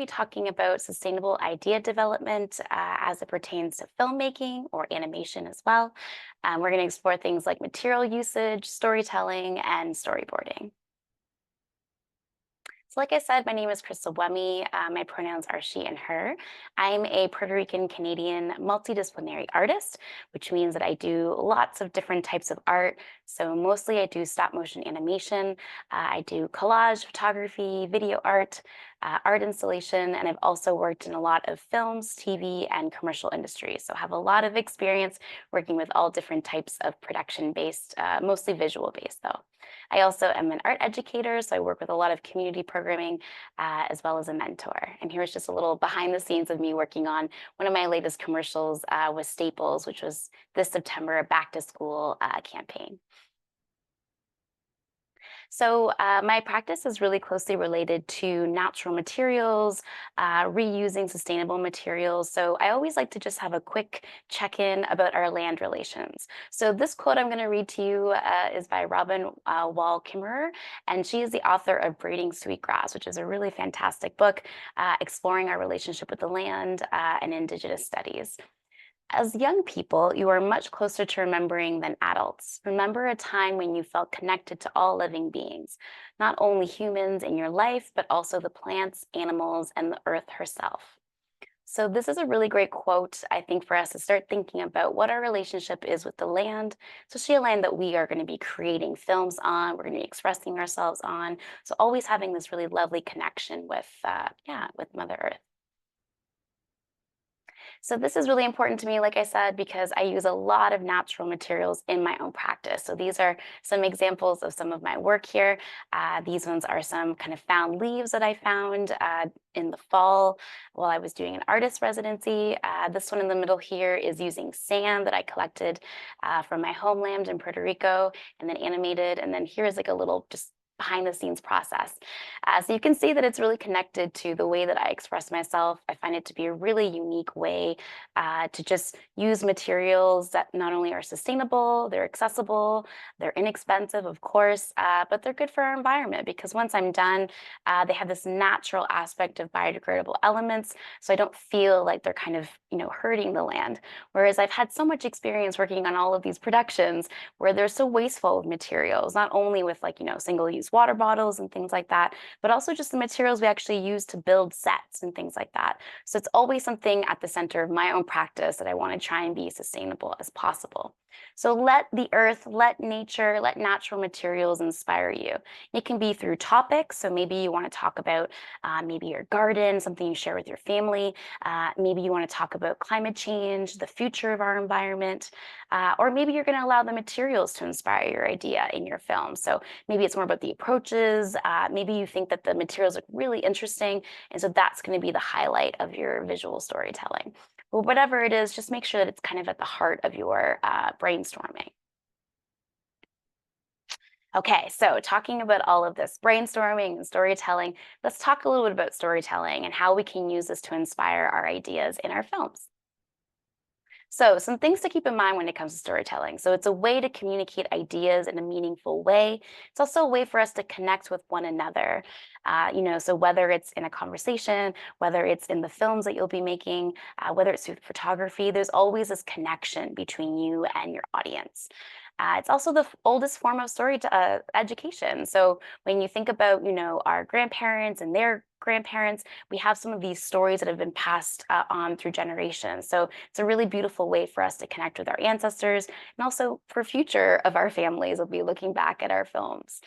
be talking about sustainable idea development as it pertains to filmmaking or animation as well. We're going to explore things like material usage, storytelling, and storyboarding. So, like I said, my name is Crystal Wemme. My pronouns are she and her. I'm a Puerto Rican Canadian multidisciplinary artist, which means that I do lots of different types of art. So, mostly I do stop motion animation, I do collage photography, video art, art installation, and I've also worked in a lot of films, TV, and commercial industries. So, I have a lot of experience working with all different types of production based, mostly visual based, though. I also am an art educator, so I work with a lot of community programming as well as a mentor. And here's just a little behind the scenes of me working on one of my latest commercials with Staples, which was this September, a back to school campaign. So, my practice is really closely related to natural materials, reusing sustainable materials. So, I always like to just have a quick check in about our land relations. So, this quote I'm going to read to you is by Robin Wall Kimmerer, and she is the author of Braiding Sweetgrass, which is a really fantastic book exploring our relationship with the land and Indigenous studies. As young people, you are much closer to remembering than adults. Remember a time when you felt connected to all living beings, not only humans in your life, but also the plants, animals, and the earth herself. So, this is a really great quote, I think, for us to start thinking about what our relationship is with the land, especially a land that we are going to be creating films on, we're going to be expressing ourselves on. So, always having this really lovely connection with, yeah, with Mother Earth. So this is really important to me, like I said, because I use a lot of natural materials in my own practice. So these are some examples of some of my work here. These ones are some kind of found leaves that I found in the fall while I was doing an artist residency. This one in the middle here is using sand that I collected from my homeland in Puerto Rico and then animated. And then here's like a little just behind the scenes process. So you can see that it's really connected to the way that I express myself. I find it to be a really unique way to just use materials that not only are sustainable, they're accessible, they're inexpensive, of course, but they're good for our environment because once I'm done, they have this natural aspect of biodegradable elements. So I don't feel like they're kind of, hurting the land. Whereas I've had so much experience working on all of these productions where they're so wasteful of materials, not only with like, single use water bottles and things like that, but also just the materials we actually use to build sets and things like that. So it's always something at the center of my own practice that I want to try and be sustainable as possible. So let the earth, let nature, let natural materials inspire you. It can be through topics. So maybe you want to talk about maybe your garden, something you share with your family. Maybe you want to talk about climate change, the future of our environment, or maybe you're going to allow the materials to inspire your idea in your film. So maybe it's more about the approaches. Maybe you think that the materials look really interesting. And so that's going to be the highlight of your visual storytelling. But whatever it is, just make sure that it's kind of at the heart of your brainstorming. Okay, so talking about all of this brainstorming and storytelling, let's talk a little bit about storytelling and how we can use this to inspire our ideas in our films. So, some things to keep in mind when it comes to storytelling. So, it's a way to communicate ideas in a meaningful way. It's also a way for us to connect with one another. So whether it's in a conversation, whether it's in the films that you'll be making, whether it's through photography, there's always this connection between you and your audience. It's also the oldest form of story education. So when you think about, our grandparents and their grandparents, we have some of these stories that have been passed on through generations. So it's a really beautiful way for us to connect with our ancestors and also for future of our families will be looking back at our films.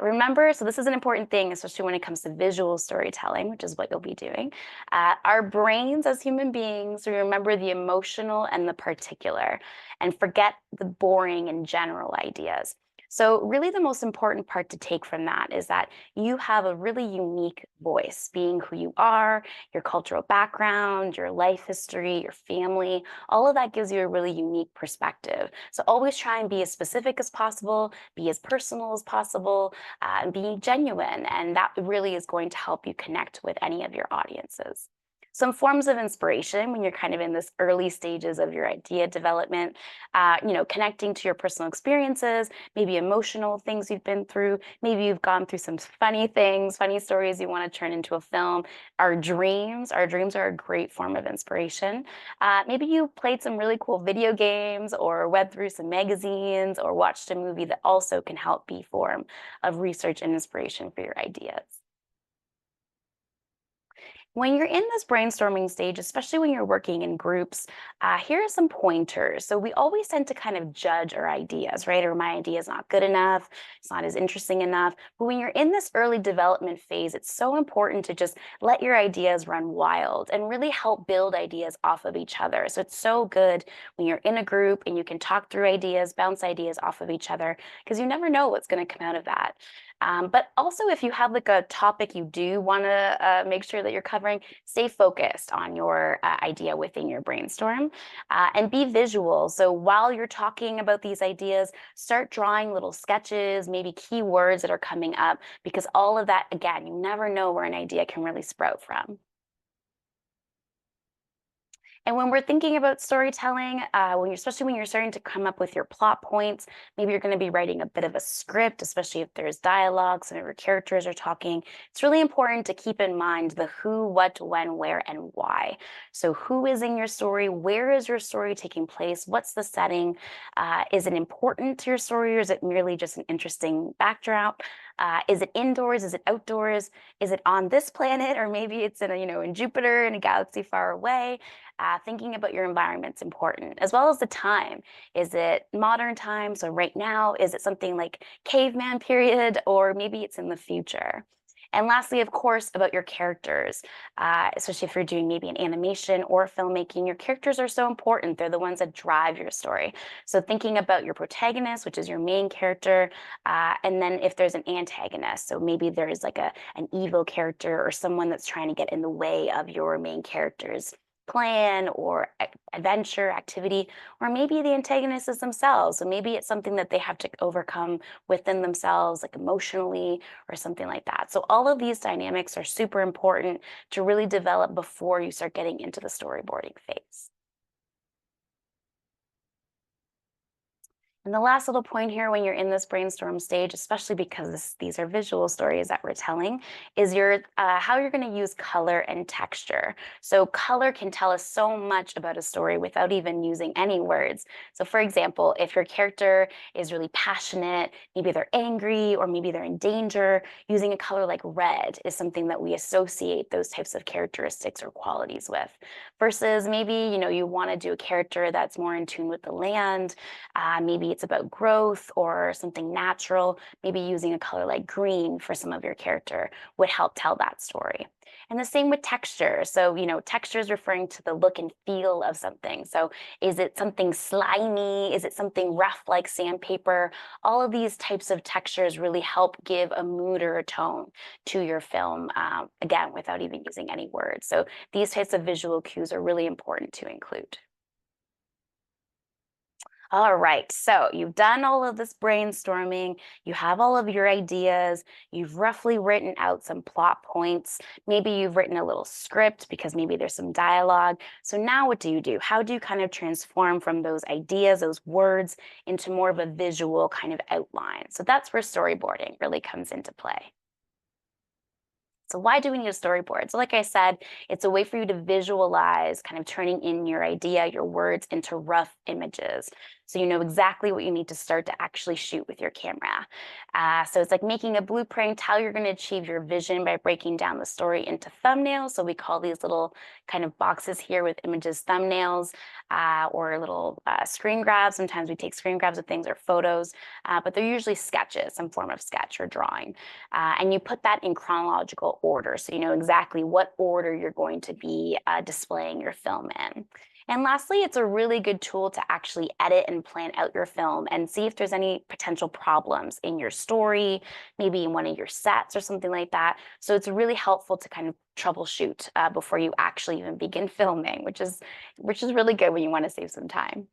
Remember, so this is an important thing, especially when it comes to visual storytelling, which is what you'll be doing. Our brains as human beings, we remember the emotional and the particular and forget the boring and general ideas. So, really, the most important part to take from that is that you have a really unique voice, being who you are, your cultural background, your life history, your family. All of that gives you a really unique perspective. So, always try and be as specific as possible, be as personal as possible, and be genuine. And that really is going to help you connect with any of your audiences. Some forms of inspiration when you're kind of in this early stages of your idea development, connecting to your personal experiences, maybe emotional things you've been through, maybe you've gone through some funny things, funny stories you want to turn into a film. Our dreams are a great form of inspiration. Maybe you played some really cool video games or read through some magazines or watched a movie that also can help be form of research and inspiration for your ideas. When you're in this brainstorming stage, especially when you're working in groups, here are some pointers. So we always tend to kind of judge our ideas, right? Or my idea is not good enough, it's not as interesting enough. But when you're in this early development phase, it's so important to just let your ideas run wild and really help build ideas off of each other. So it's so good when you're in a group and you can talk through ideas, bounce ideas off of each other, because you never know what's going to come out of that. But also, if you have like a topic you do want to make sure that you're covering, stay focused on your idea within your brainstorm and be visual. So while you're talking about these ideas, start drawing little sketches, maybe keywords that are coming up, because all of that, again, you never know where an idea can really sprout from. And when we're thinking about storytelling, especially when you're starting to come up with your plot points, maybe you're going to be writing a bit of a script, especially if there's dialogue, some of your characters are talking. It's really important to keep in mind the who, what, when, where, and why. So, who is in your story? Where is your story taking place? What's the setting? Is it important to your story, or is it merely just an interesting backdrop? Is it indoors? Is it outdoors? Is it on this planet, or maybe it's in Jupiter in a galaxy far away? Thinking about your environment's important, as well as the time. Is it modern time, so right now? Is it something like caveman period, or maybe it's in the future? And lastly, of course, about your characters, especially if you're doing maybe an animation or filmmaking, your characters are so important. They're the ones that drive your story. So thinking about your protagonist, which is your main character, and then if there's an antagonist, so maybe there's like an evil character or someone that's trying to get in the way of your main character's plan or adventure activity, or maybe the antagonist is themselves, so maybe it's something that they have to overcome within themselves, like emotionally or something like that. So all of these dynamics are super important to really develop before you start getting into the storyboarding phase. And the last little point here when you're in this brainstorm stage, especially because these are visual stories that we're telling, is how you're going to use color and texture. So color can tell us so much about a story without even using any words. So for example, if your character is really passionate, maybe they're angry or maybe they're in danger, using a color like red is something that we associate those types of characteristics or qualities with. Versus maybe, you want to do a character that's more in tune with the land, maybe it's about growth or something natural. Maybe using a color like green for some of your character would help tell that story. And the same with texture. So, texture is referring to the look and feel of something. So, is it something slimy? Is it something rough like sandpaper? All of these types of textures really help give a mood or a tone to your film, again, without even using any words. So, these types of visual cues are really important to include. All right, so you've done all of this brainstorming, you have all of your ideas, you've roughly written out some plot points, maybe you've written a little script because maybe there's some dialogue. So now what do you do? How do you kind of transform from those ideas, those words, into more of a visual kind of outline? So that's where storyboarding really comes into play. So why do we need a storyboard? So like I said, it's a way for you to visualize kind of turning in your idea, your words into rough images. So you know exactly what you need to start to actually shoot with your camera. So it's like making a blueprint, how you're going to achieve your vision by breaking down the story into thumbnails. So we call these little kind of boxes here with images thumbnails, or little screen grabs. Sometimes we take screen grabs of things or photos, but they're usually sketches, some form of sketch or drawing. And you put that in chronological order, so you know exactly what order you're going to be displaying your film in. And lastly, it's a really good tool to actually edit and plan out your film and see if there's any potential problems in your story, maybe in one of your sets or something like that. So it's really helpful to kind of troubleshoot before you actually even begin filming, which is really good when you want to save some time.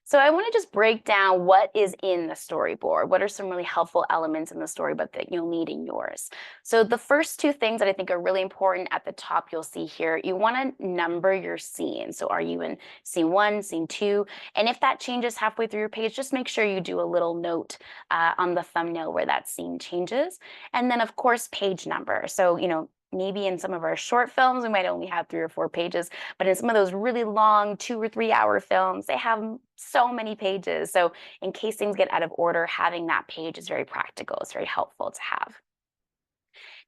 So I want to just break down what is in the storyboard. What are some really helpful elements in the storybook that you'll need in yours? So the first two things that I think are really important at the top, you'll see here, you want to number your scene. So are you in scene one, scene two? And if that changes halfway through your page, just make sure you do a little note on the thumbnail where that scene changes. And then of course, page number. So, maybe in some of our short films, we might only have 3 or 4 pages, but in some of those really long 2 or 3 hour films, they have so many pages. So in case things get out of order, having that page is very practical. It's very helpful to have.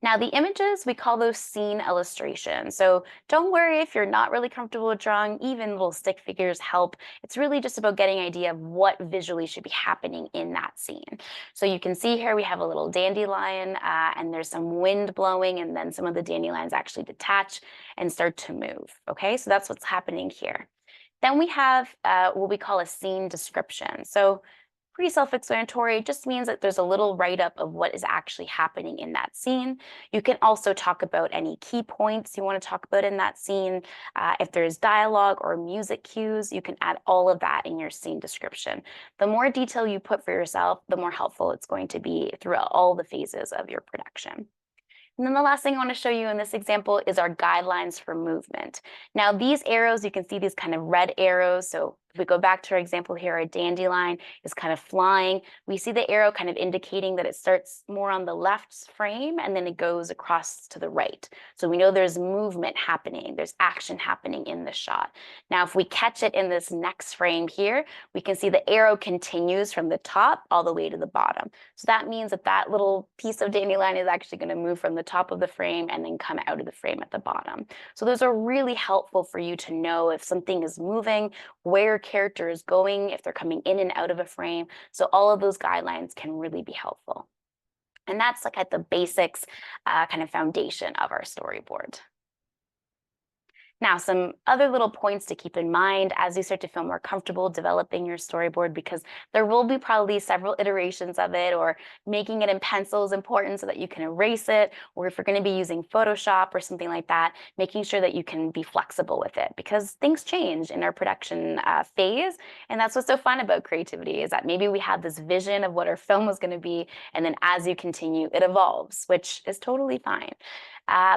Now, the images, we call those scene illustrations. So don't worry if you're not really comfortable with drawing, even little stick figures help. It's really just about getting an idea of what visually should be happening in that scene. So you can see here we have a little dandelion and there's some wind blowing, and then some of the dandelions actually detach and start to move. Okay, so that's what's happening here. Then we have what we call a scene description. So pretty self-explanatory. It just means that there's a little write-up of what is actually happening in that scene. You can also talk about any key points you want to talk about in that scene. If there's dialogue or music cues, you can add all of that in your scene description. The more detail you put for yourself, the more helpful it's going to be throughout all the phases of your production. And then the last thing I want to show you in this example is our guidelines for movement. Now, these arrows, you can see these kind of red arrows. So if we go back to our example here, a dandelion is kind of flying. We see the arrow kind of indicating that it starts more on the left frame and then it goes across to the right. So we know there's movement happening, there's action happening in the shot. Now, if we catch it in this next frame here, we can see the arrow continues from the top all the way to the bottom. So that means that that little piece of dandelion is actually going to move from the top of the frame and then come out of the frame at the bottom. So those are really helpful for you to know if something is moving, where character is going, if they're coming in and out of a frame. So all of those guidelines can really be helpful. And that's like at the basics kind of foundation of our storyboard. Now, some other little points to keep in mind as you start to feel more comfortable developing your storyboard, because there will be probably several iterations of it, or making it in pencil is important so that you can erase it, or if you're going to be using Photoshop or something like that, making sure that you can be flexible with it, because things change in our production phase. And that's what's so fun about creativity, is that maybe we have this vision of what our film was going to be, and then as you continue, it evolves, which is totally fine.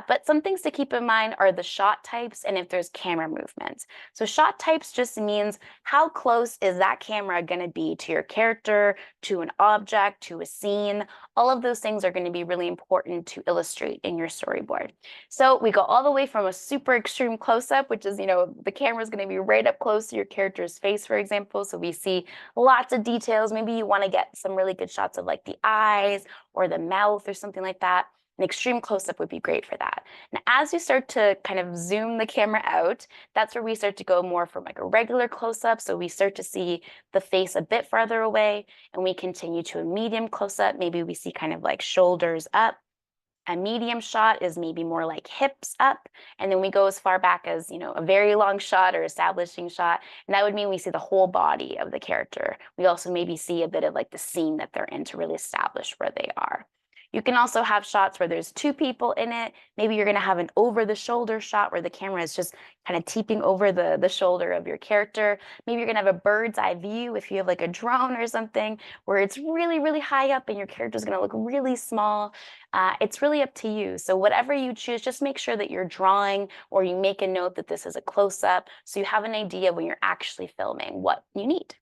But some things to keep in mind are the shot types and if there's camera movement. So shot types just means how close is that camera going to be to your character, to an object, to a scene. All of those things are going to be really important to illustrate in your storyboard. So we go all the way from a super extreme close-up, which is, the camera is going to be right up close to your character's face, for example. So we see lots of details. Maybe you want to get some really good shots of like the eyes or the mouth or something like that. An extreme close-up would be great for that. And as you start to kind of zoom the camera out, that's where we start to go more from like a regular close-up. So we start to see the face a bit farther away, and we continue to a medium close-up. Maybe we see kind of like shoulders up. A medium shot is maybe more like hips up. And then we go as far back as, a very long shot or establishing shot. And that would mean we see the whole body of the character. We also maybe see a bit of like the scene that they're in to really establish where they are. You can also have shots where there's 2 people in it. Maybe you're going to have an over-the-shoulder shot where the camera is just kind of teeping over the shoulder of your character. Maybe you're going to have a bird's eye view if you have like a drone or something where it's really, really high up and your character is going to look really small. It's really up to you. So whatever you choose, just make sure that you're drawing or you make a note that this is a close-up so you have an idea when you're actually filming what you need.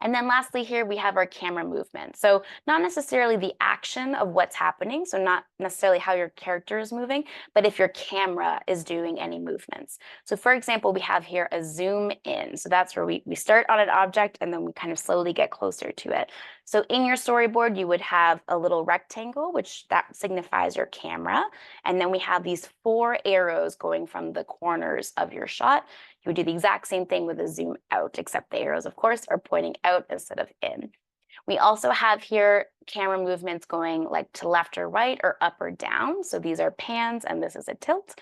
And then lastly here, we have our camera movement. So not necessarily the action of what's happening, so not necessarily how your character is moving, but if your camera is doing any movements. So for example, we have here a zoom in. So that's where we start on an object and then we kind of slowly get closer to it. So in your storyboard, you would have a little rectangle, which that signifies your camera. And then we have these 4 arrows going from the corners of your shot. You would do the exact same thing with a zoom out, except the arrows, of course, are pointing out instead of in. We also have here camera movements going like to left or right or up or down. So these are pans and this is a tilt.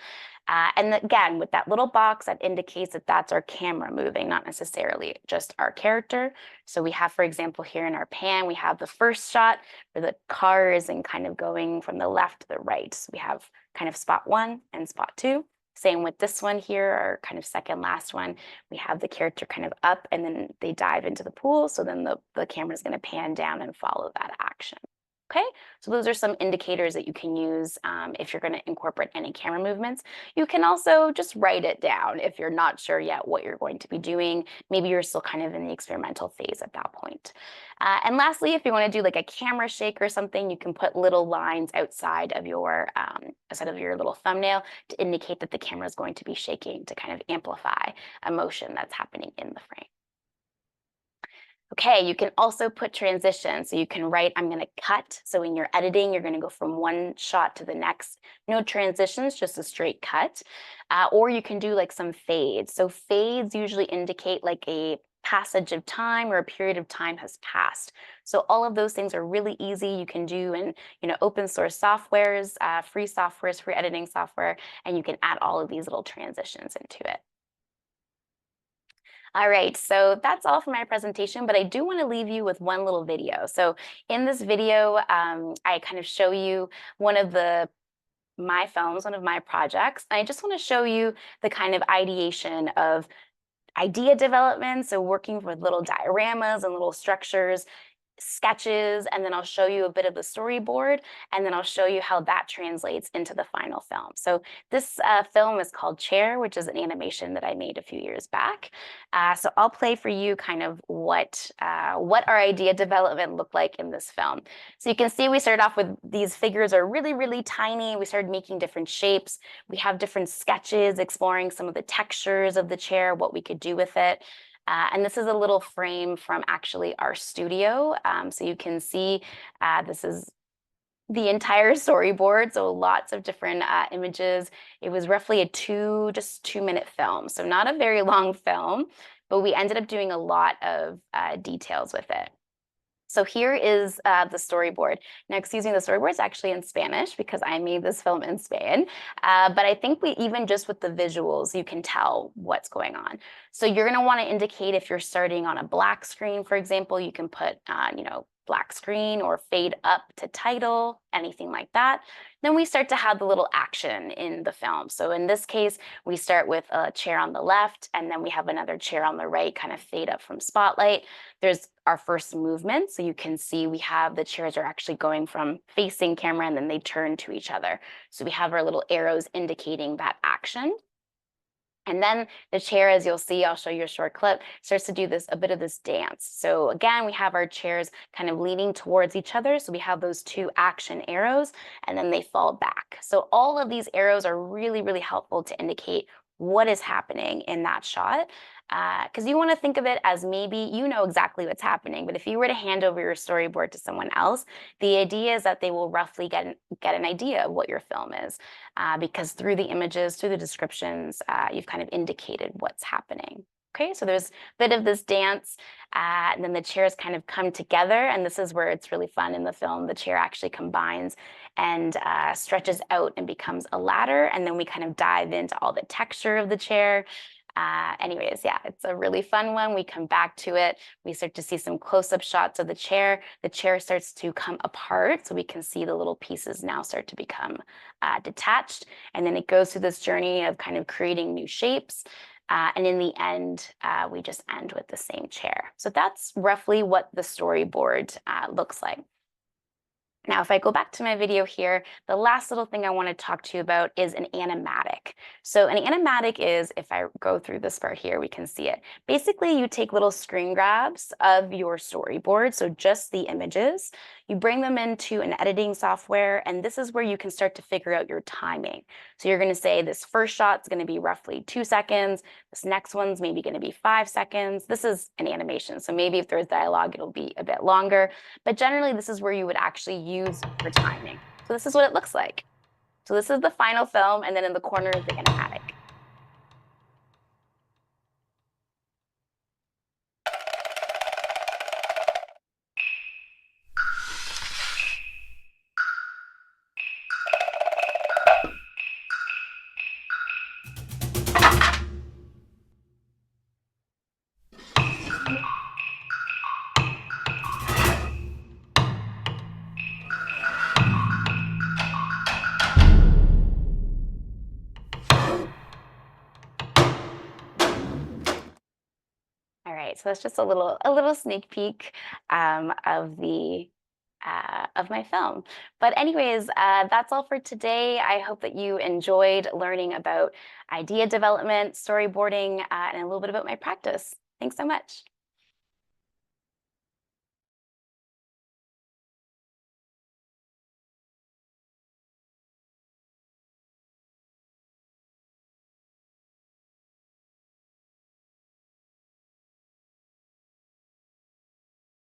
And again, with that little box, that indicates that that's our camera moving, not necessarily just our character. So we have, for example, here in our pan, we have the first shot where the car is in kind of going from the left to the right. So we have kind of spot 1 and spot 2. Same with this one here, our kind of second last one. We have the character kind of up and then they dive into the pool. So then the camera is going to pan down and follow that action. Okay, so those are some indicators that you can use if you're going to incorporate any camera movements. You can also just write it down if you're not sure yet what you're going to be doing. Maybe you're still kind of in the experimental phase at that point. And lastly, if you want to do like a camera shake or something, you can put little lines outside of your little thumbnail to indicate that the camera is going to be shaking to kind of amplify a motion that's happening in the frame. Okay, you can also put transitions. So you can write, I'm going to cut. So in your editing, you're going to go from one shot to the next. No transitions, just a straight cut. Or you can do like some fades. So fades usually indicate like a passage of time or a period of time has passed. So all of those things are really easy. You can do in open source softwares, free softwares, free editing software, and you can add all of these little transitions into it. All right, so that's all for my presentation, but I do want to leave you with one little video. So in this video, I kind of show you one of my films, one of my projects. I just want to show you the kind of ideation of idea development, so working with little dioramas and little structures, sketches, and then I'll show you a bit of the storyboard, and then I'll show you how that translates into the final film. So this film is called Chair, which is an animation that I made a few years back. So I'll play for you kind of what our idea development looked like in this film. So you can see we started off with these figures are really, really tiny. We started making different shapes. We have different sketches exploring some of the textures of the chair, what we could do with it. And this is a little frame from actually our studio. So you can see this is the entire storyboard, so lots of different images. It was roughly a just 2-minute film, so not a very long film, but we ended up doing a lot of details with it. So here is the storyboard. Now, excuse me, the storyboard is actually in Spanish because I made this film in Spain. But I think even just with the visuals, you can tell what's going on. So you're going to want to indicate if you're starting on a black screen, for example, you can put, black screen or fade up to title, anything like that. Then we start to have the little action in the film. So in this case, we start with a chair on the left, and then we have another chair on the right, kind of fade up from spotlight. There's our first movement. So you can see we have the chairs are actually going from facing camera and then they turn to each other. So we have our little arrows indicating that action. And then the chair, as you'll see, I'll show you a short clip, starts to do a bit of this dance. So again, we have our chairs kind of leaning towards each other. So we have those two action arrows and then they fall back. So all of these arrows are really, really helpful to indicate what is happening in that shot. Because you want to think of it as maybe you know exactly what's happening, but if you were to hand over your storyboard to someone else, the idea is that they will roughly get an idea of what your film is, because through the images, through the descriptions, you've kind of indicated what's happening. Okay, so there's a bit of this dance, and then the chairs kind of come together, and this is where it's really fun in the film. The chair actually combines and stretches out and becomes a ladder, and then we kind of dive into all the texture of the chair. Anyways, yeah, it's a really fun one. We come back to it. We start to see some close-up shots of the chair. The chair starts to come apart, so we can see the little pieces now start to become detached. And then it goes through this journey of kind of creating new shapes. And in the end, we just end with the same chair. So that's roughly what the storyboard looks like. Now, if I go back to my video here, the last little thing I want to talk to you about is an animatic. So an animatic is, if I go through this part here, we can see it. Basically, you take little screen grabs of your storyboard, so just the images. You bring them into an editing software, and this is where you can start to figure out your timing. So you're going to say this first shot's going to be roughly 2 seconds. This next one's maybe going to be 5 seconds. This is an animation, so maybe if there's dialogue, it'll be a bit longer. But generally, this is where you would actually use for timing. So this is what it looks like. So this is the final film, and then in the corner is the animatic. right. So that's just a little sneak peek of the of my film. But anyways, that's all for today. I hope that you enjoyed learning about idea development, storyboarding, and a little bit about my practice. Thanks so much.